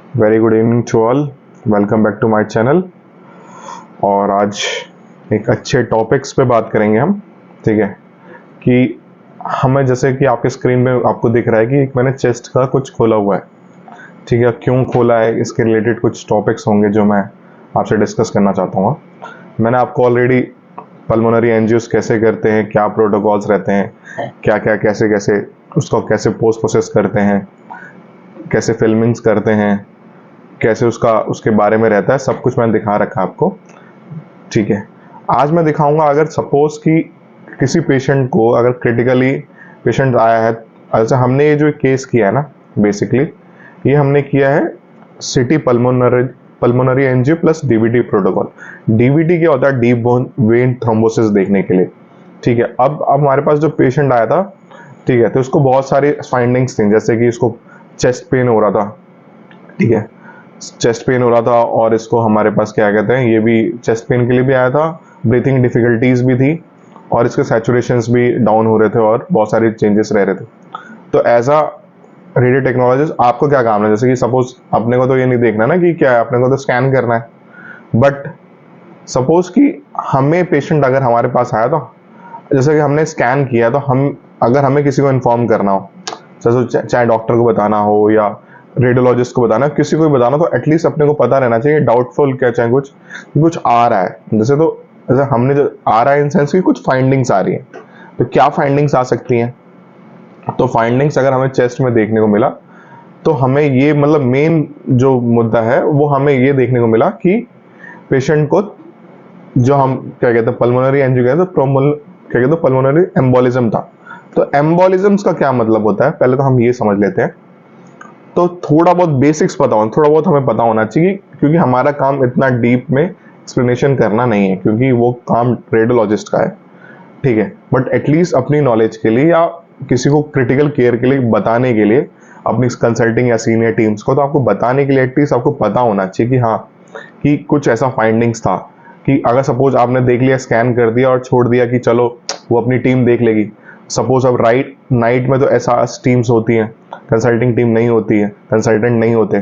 Very good evening to all. Welcome back to my channel. और आज एक अच्छे टॉपिक्स पे बात करेंगे हम। ठीक है कि हमें जैसे कि आपके स्क्रीन में आपको दिख रहा है कि मैंने चेस्ट का कुछ खोला हुआ है। ठीक है, क्यों खोला है इसके रिलेटेड कुछ टॉपिक्स होंगे जो मैं आपसे डिस्कस करना चाहता हूँ। मैंने आपको ऑलरेडी पल्मोनरी एंजियोस कैसे करते हैं, क्या प्रोटोकॉल्स रहते हैं, क्या क्या कैसे कैसे उसको कैसे पोस्ट प्रोसेस करते हैं, कैसे फिल्मिंग्स करते हैं, कैसे उसके बारे में रहता है, सब कुछ मैंने दिखा रखा है आपको। ठीक है, आज मैं दिखाऊंगा अगर सपोज कि किसी पेशेंट को अगर क्रिटिकली पेशेंट आया है। अच्छा, हमने ये जो केस किया है ना, बेसिकली ये हमने किया है CT pulmonary angio plus DVT protocol. DVT क्या होता है? डीप वेन थ्रोम्बोसिस देखने के लिए। ठीक है, अब हमारे पास जो पेशेंट आया था, ठीक है, तो उसको बहुत सारी फाइंडिंग्स थी, जैसे कि इसको चेस्ट पेन हो रहा था। ठीक है, चेस्ट पेन हो रहा था और इसको हमारे पास क्या कहते हैं, ये भी चेस्ट पेन के लिए भी आया था, ब्रीथिंग डिफिकल्टीज भी थी और इसके सैचुरेशंस भी डाउन हो रहे थे और बहुत सारे चेंजेस रह रहे थे। तो एज अ रेडियो टेक्नोलॉजिस्ट आपको क्या काम है? जैसे कि सपोज अपने को तो ये नहीं देखना ना कि क्या है, अपने को तो स्कैन करना है। बट सपोज कि हमें पेशेंट अगर हमारे पास आया तो जैसे कि हमने स्कैन किया, तो हम अगर हमें किसी को इन्फॉर्म करना हो, जैसे चाहे डॉक्टर को बताना हो या रेडियोलॉजिस्ट को बताना, किसी को भी बताना, तो एटलीस्ट अपने को पता रहना चाहिए डाउटफुल क्या, चाहे कुछ आ रहा है। जैसे हमने जो आ रहा है इन सेंस की कुछ फाइंडिंग्स आ रही है, तो क्या फाइंडिंग्स आ सकती हैं? तो फाइंडिंग्स अगर हमें चेस्ट में देखने को मिला, तो हमें ये मतलब मेन जो मुद्दा है वो हमें ये देखने को मिला कि पेशेंट को जो हम क्या कहते हैं पल्मोनरी एंजियो कहते हैं, क्या कहते हैं पल्मोनरी एम्बोलिज्म था। तो एम्बोलिज्म्स का क्या मतलब होता है, पहले तो हम ये समझ लेते हैं। तो थोड़ा बहुत बेसिक्स पता होना, थोड़ा बहुत हमें पता होना चाहिए, क्योंकि हमारा काम इतना डीप में एक्सप्लेनेशन करना नहीं है, क्योंकि वो काम रेडियोलॉजिस्ट का है। ठीक है, बट एटलीस्ट अपनी नॉलेज के लिए या किसी को क्रिटिकल केयर के लिए बताने के लिए, अपनी कंसल्टिंग या सीनियर टीम्स को, तो आपको बताने के लिए एटलीस्ट आपको पता होना चाहिए कि हाँ, कि कुछ ऐसा फाइंडिंग्स था कि अगर सपोज आपने देख लिया, स्कैन कर दिया और छोड़ दिया कि चलो वो अपनी टीम देख लेगी। सपोज अब नाइट में तो ऐसा टीम्स होती हैं, कंसल्टिंग टीम नहीं होती है, कंसल्टेंट नहीं होते।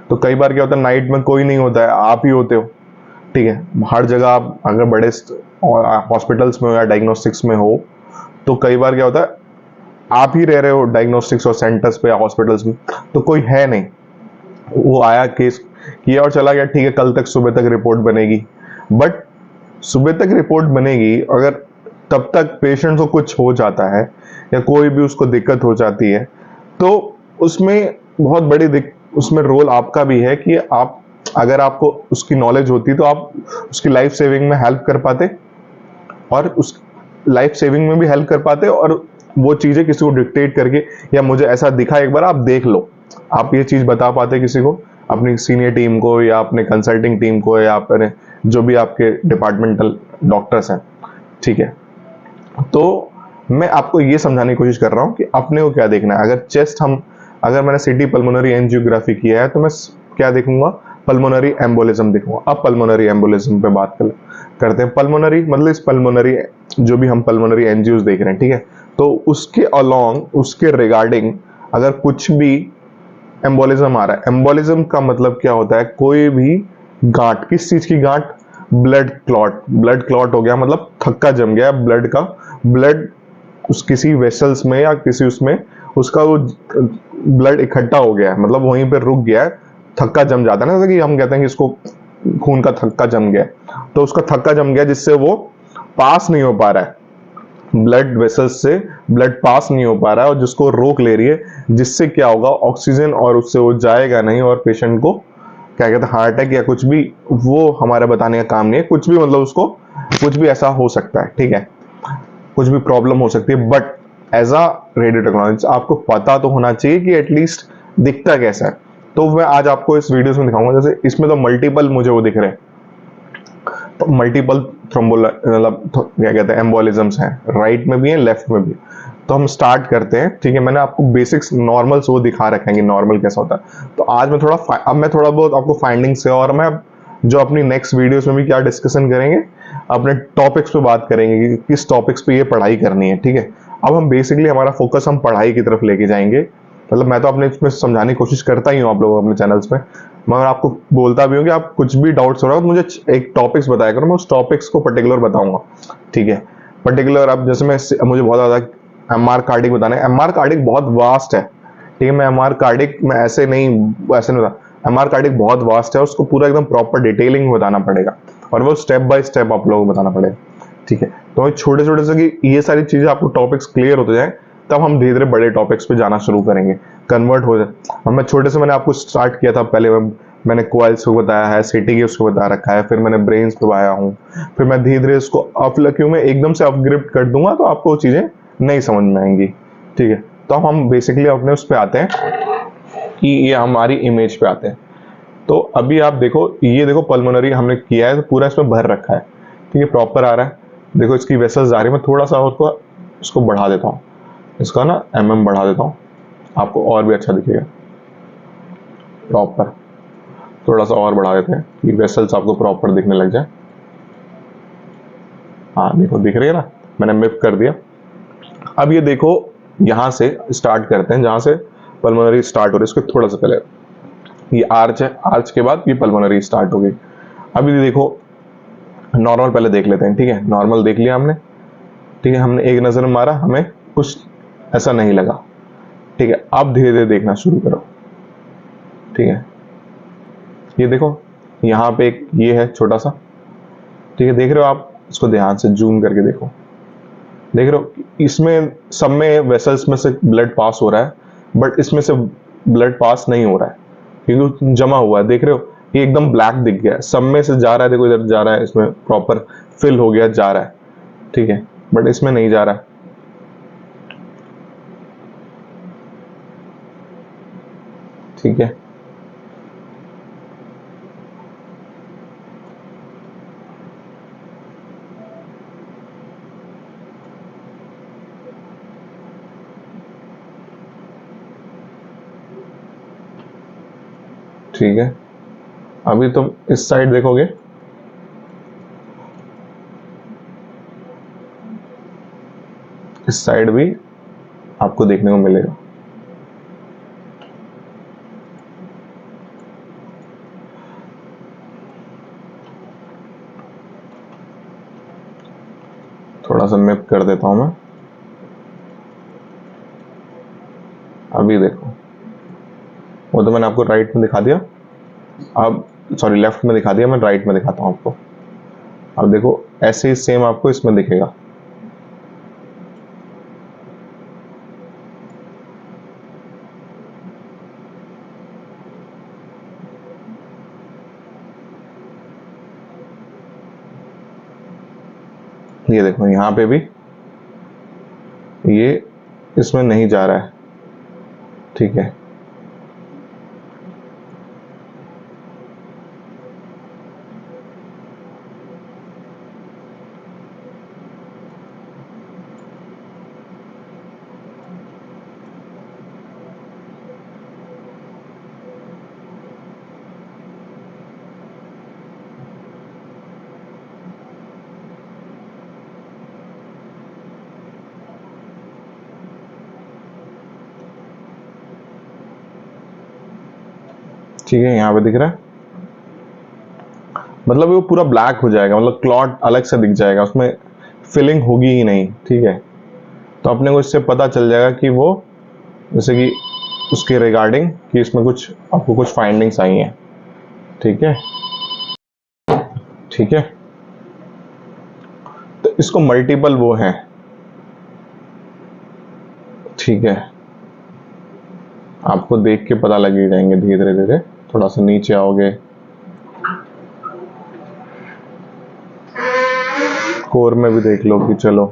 तो कई बार क्या होता है, नाइट में कोई नहीं होता है, आप ही होते हो। ठीक है, हर जगह आप अगर बड़े हॉस्पिटल्स में हो या डायग्नोस्टिक्स में हो, तो कई बार क्या होता है, आप ही रह रहे हो डायग्नोस्टिक्स और सेंटर्स पे या हॉस्पिटल्स में, तो कोई है नहीं। वो आया, केस किया और चला गया। ठीक है, कल तक सुबह तक रिपोर्ट बनेगी। बट सुबह तक रिपोर्ट बनेगी, अगर तब तक पेशेंट को कुछ हो जाता है या कोई भी उसको दिक्कत हो जाती है, तो उसमें बहुत बड़ी उसमें रोल आपका भी है कि आप, अगर आपको उसकी नॉलेज होती तो आप उसकी लाइफ सेविंग में हेल्प कर पाते, और उस लाइफ सेविंग में भी हेल्प कर पाते, और वो चीजें किसी को डिक्टेट करके या मुझे ऐसा दिखा एक बार आप देख लो, आप ये चीज बता पाते किसी को, अपनी सीनियर टीम को या अपने कंसल्टिंग टीम को या अपने जो भी आपके डिपार्टमेंटल डॉक्टर्स हैं। ठीक है, तो मैं आपको ये समझाने की कोशिश कर रहा हूँ कि अपने को क्या देखना है। अगर मैंने सिटी पल्मोनरी एंजियोग्राफी किया है, तो मैं क्या देखूंगा? पल्मोनरी एम्बोलिज्म देखूंगा। अब पल्मोनरी एम्बोलिज्म पे बात करते हैं। पल्मोनरी मतलब इस पल्मोनरी जो भी हम पल्मोनरी एंजियोस देख रहे हैं, ठीक है, तो उसके अलोंग, उसके रिगार्डिंग अगर कुछ भी एम्बोलिज्म आ रहा है। एम्बोलिज्म का मतलब क्या होता है? कोई भी गांठ, किस चीज की गांठ? ब्लड क्लॉट हो गया, मतलब थक्का जम गया ब्लड किसी वेसल्स में या किसी उसमें उसका वो ब्लड इकट्ठा हो गया है, मतलब वहीं पे रुक गया है, थक्का जम जाता है ना, जैसे कि हम कहते हैं कि इसको खून का थक्का जम गया, तो उसका थक्का जम गया जिससे वो पास नहीं हो पा रहा है, ब्लड वेसल्स से ब्लड पास नहीं हो पा रहा है और जिसको रोक ले रही है, जिससे क्या होगा, ऑक्सीजन और उससे वो जाएगा नहीं और पेशेंट को क्या कहते हैं हार्ट अटैक या कुछ भी, वो हमारे बताने का काम नहीं है, कुछ भी मतलब उसको कुछ भी ऐसा हो सकता है। ठीक है, कुछ भी प्रॉब्लम हो सकती है। But as a radio technologist आपको पता तो होना चाहिए कि एटलीस्ट दिखता कैसा है। तो मैं आज आपको इस वीडियो में दिखाऊंगा। जैसे इसमें तो मल्टीपल मुझे वो दिख रहे हैं, तो मल्टीपल मतलब क्या कहते हैं एम्बोलिज्म्स हैं, राइट में भी है, लेफ्ट में भी। तो हम स्टार्ट करते हैं। ठीक है, मैंने आपको बेसिक्स नॉर्मल्स वो दिखा रखे हैं कि नॉर्मल कैसा होता है। तो आज मैं थोड़ा बहुत आपको फाइंडिंग्स से, और मैं जो अपनी नेक्स्ट वीडियोस में भी क्या डिस्कशन करेंगे, अपने टॉपिक्स पे बात करेंगे कि किस टॉपिक्स पे ये पढ़ाई करनी है। ठीक है, अब हम बेसिकली हमारा फोकस हम पढ़ाई की तरफ लेके जाएंगे मतलब मैं तो अपने इसमें समझाने की कोशिश करता ही हूँ आप लोगों को अपने चैनल्स पे, मगर आपको बोलता भी हूँ कि आप कुछ भी डाउट्स हो रहा हो तो मुझे एक टॉपिक्स बताया करो, मैं उस टॉपिक्स को पर्टिकुलर बताऊंगा, ठीक है। पर्टिकुलर अब जैसे मुझे बहुत ज्यादा एम आर कार्डिक बताना है, एम आर कार्डिक बहुत वास्ट है, ठीक है। मैं एम आर कार्डिक में ऐसे नहीं बता, एम आर कार्डिक बहुत वास्ट है, उसको पूरा एकदम प्रॉपर डिटेलिंग बताना पड़ेगा, और वो स्टेप बाय स्टेप आप लोगों को बताना पड़ेगा, ठीक है। तो छोटे छोटे से कि ये सारी चीजें आपको टॉपिक्स क्लियर होते जाए, तब हम धीरे धीरे बड़े टॉपिक्स पे जाना शुरू करेंगे, कन्वर्ट हो जाए। और मैं छोटे से मैंने आपको स्टार्ट किया था, पहले मैंने कोइल्स को बताया है, सीटी उसको बता रखा है, फिर मैंने ब्रेन्स पे आया हूँ, फिर मैं धीरे धीरे इसको क्यों मैं एकदम से अपग्रेड कर दूंगा तो आपको वो चीजें नहीं समझ में आएंगी, ठीक है। तो हम बेसिकली अपने उस पे आते हैं कि ये हमारी इमेज पे आते हैं। तो अभी आप देखो, ये देखो पल्मोनरी हमने किया है तो पूरा इसमें भर रखा है, ठीक है, प्रॉपर आ रहा है। देखो इसकी वेसल्स आ रही है, मैं थोड़ा सा उसको इसको बढ़ा देता हूँ, इसका ना बढ़ा देता हूँ, आपको और भी अच्छा दिखेगा। प्रॉपर थोड़ा सा और बढ़ा देते हैं कि वेसल्स आपको प्रॉपर दिखने लग जाए। हाँ देखो दिख रही है ना, मैंने मिप कर दिया। अब ये देखो यहाँ से स्टार्ट करते हैं, जहाँ से पल्मोनरी स्टार्ट हो रही है, इसके थोड़ा सा पहले ये आर्च है, आर्च के बाद ये पल्मोनरी स्टार्ट हो गई। अभी देखो नॉर्मल पहले देख लेते हैं, ठीक है। नॉर्मल देख लिया हमने, ठीक है, हमने एक नजर मारा, हमें कुछ ऐसा नहीं लगा, ठीक है। अब धीरे धीरे देखना शुरू करो, ठीक है। ये देखो यहाँ पे एक ये है छोटा सा, ठीक है, देख रहे हो आप, इसको ध्यान से जूम करके देखो, देख रहे हो इसमें सब में वेसल्स में से ब्लड पास हो रहा है, बट इसमें से ब्लड पास नहीं हो रहा है क्योंकि जमा हुआ है, देख रहे हो ये एकदम ब्लैक दिख गया है, सब में से जा रहा है, देखो इधर जा रहा है, इसमें प्रॉपर फिल हो गया, जा रहा है, ठीक है, बट इसमें नहीं जा रहा है, ठीक है। ठीक है, अभी तुम इस साइड देखोगे, इस साइड भी आपको देखने को मिलेगा। थोड़ा सा मैप कर देता हूं मैं। अभी देखो, वो तो मैंने आपको राइट में दिखा दिया, अब सॉरी लेफ्ट में दिखा दिया, मैं राइट में दिखाता हूं आपको। अब देखो ऐसे ही सेम आपको इसमें दिखेगा, ये देखो यहाँ पे भी ये इसमें नहीं जा रहा है, ठीक है। ठीक है, यहाँ पे दिख रहा है, मतलब वो पूरा ब्लैक हो जाएगा, मतलब क्लॉट अलग से दिख जाएगा, उसमें फिलिंग होगी ही नहीं, ठीक है। तो अपने को इससे पता चल जाएगा कि वो जैसे कि उसके रिगार्डिंग कि इसमें कुछ आपको कुछ फाइंडिंग्स आई हैं, ठीक है, ठीक है। तो इसको मल्टीपल वो है, ठीक है, आपको देख के पता लग ही जाएंगे धीरे धीरे धीरे। थोड़ा सा नीचे आओगे, कोर में भी देख लो कि चलो,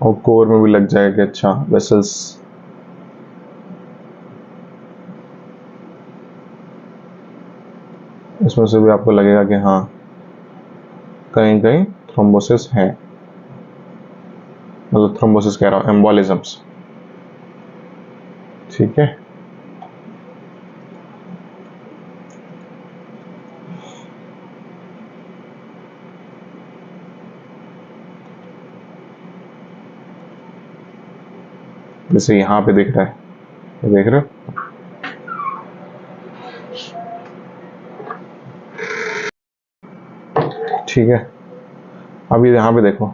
और कोर में भी लग जाएगा कि अच्छा वेसल्स, इसमें से भी आपको लगेगा कि हाँ कहीं कहीं थ्रोम्बोसिस है, मतलब थ्रोम्बोसिस कह रहा हूँ, एम्बोलिज्म्स, ठीक है। जैसे यहाँ पे दिख रहा है, ये देख रहे हो, ठीक है। अब ये यहाँ पे देखो,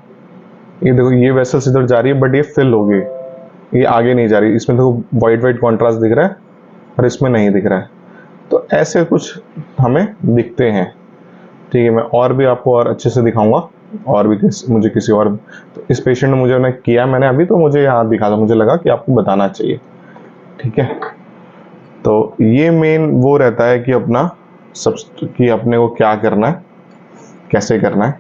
ये देखो ये वेसल्स इधर जा रही है बट ये फिल हो गई, ये आगे नहीं जा रही। इसमें देखो वाइट वाइट कॉन्ट्रास्ट दिख रहा है और इसमें नहीं दिख रहा है। तो ऐसे कुछ हमें दिखते हैं, ठीक है। मैं और भी आपको और अच्छे से दिखाऊंगा, और भी मुझे किसी और, तो इस पेशेंट ने मुझे किया मैंने अभी, तो मुझे यहाँ दिखा था, मुझे लगा कि आपको बताना चाहिए, ठीक है। तो ये मेन वो रहता है कि अपना सब, कि अपने को क्या करना है, कैसे करना है,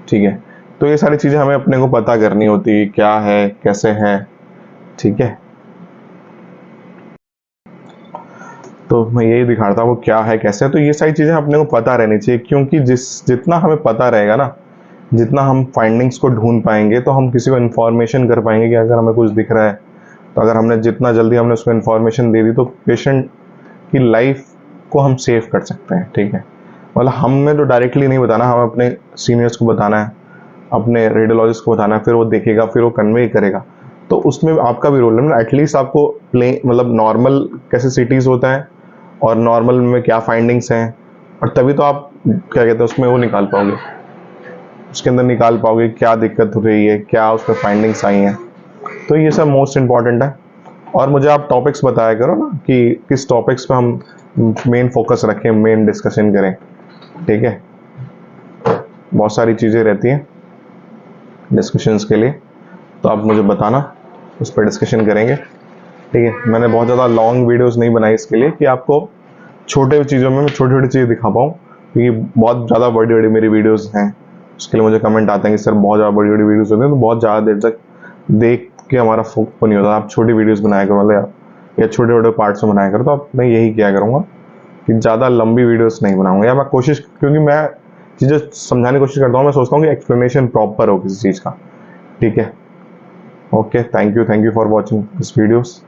ठीक है। तो ये सारी चीजें हमें अपने को पता करनी होती है, क्या है कैसे है, ठीक है। तो मैं यही दिखा रहा था वो क्या है कैसे है। तो ये सारी चीजें अपने को पता रहनी चाहिए, क्योंकि जितना हमें पता रहेगा ना, जितना हम फाइंडिंग्स को ढूंढ पाएंगे, तो हम किसी को इन्फॉर्मेशन कर पाएंगे कि अगर हमें कुछ दिख रहा है, तो अगर हमने जितना जल्दी हमने उसको इन्फॉर्मेशन दे दी, तो पेशेंट की लाइफ को हम सेव कर सकते हैं, ठीक है। मतलब हमें तो डायरेक्टली नहीं बताना, हमें अपने सीनियर्स को बताना है, अपने रेडियोलॉजिस्ट को बताना है, फिर वो देखेगा, फिर वो कन्वे करेगा। तो उसमें आपका भी रोल है ना, एटलीस्ट आपको मतलब नॉर्मल कैसे सिटीज होता है और नॉर्मल में क्या फाइंडिंग्स हैं, और तभी तो आप क्या कहते हैं उसमें वो निकाल पाओगे, उसके अंदर निकाल पाओगे क्या दिक्कत हो रही है, क्या उसमें फाइंडिंग्स आई हैं। तो ये सब मोस्ट इम्पॉर्टेंट है। और मुझे आप टॉपिक्स बताया करो ना कि किस टॉपिक्स पे हम मेन फोकस रखें, मेन डिस्कशन करें, ठीक है। बहुत सारी चीज़ें रहती हैं डिस्कशंस के लिए, तो आप मुझे बताना, उस पर डिस्कशन करेंगे, ठीक है। मैंने बहुत ज़्यादा लॉन्ग वीडियोस नहीं बनाई इसके लिए, कि आपको छोटे चीज़ों में मैं छोटी छोटी चीज़ें दिखा पाऊँ, क्योंकि बहुत ज़्यादा बड़ी बड़ी मेरी वीडियोस हैं। उसके लिए मुझे कमेंट आते हैं कि सर बहुत ज़्यादा बड़ी बड़ी वीडियोस होती हैं, तो बहुत ज़्यादा देर तक देख के हमारा फोकस नहीं होता। आप छोटी वीडियोस बनाया करो, मतलब या छोटे छोटे पार्ट्स में बनाया करो। तो आप, मैं यही किया करूँगा कि ज़्यादा लंबी वीडियोस नहीं बनाऊंगा, या मैं कोशिश, क्योंकि मैं चीज़ें समझाने की कोशिश करता हूँ, मैं सोचता हूँ कि एक्सप्लेनेशन प्रॉपर हो किसी चीज़ का, ठीक है। Okay, thank you for watching this videos.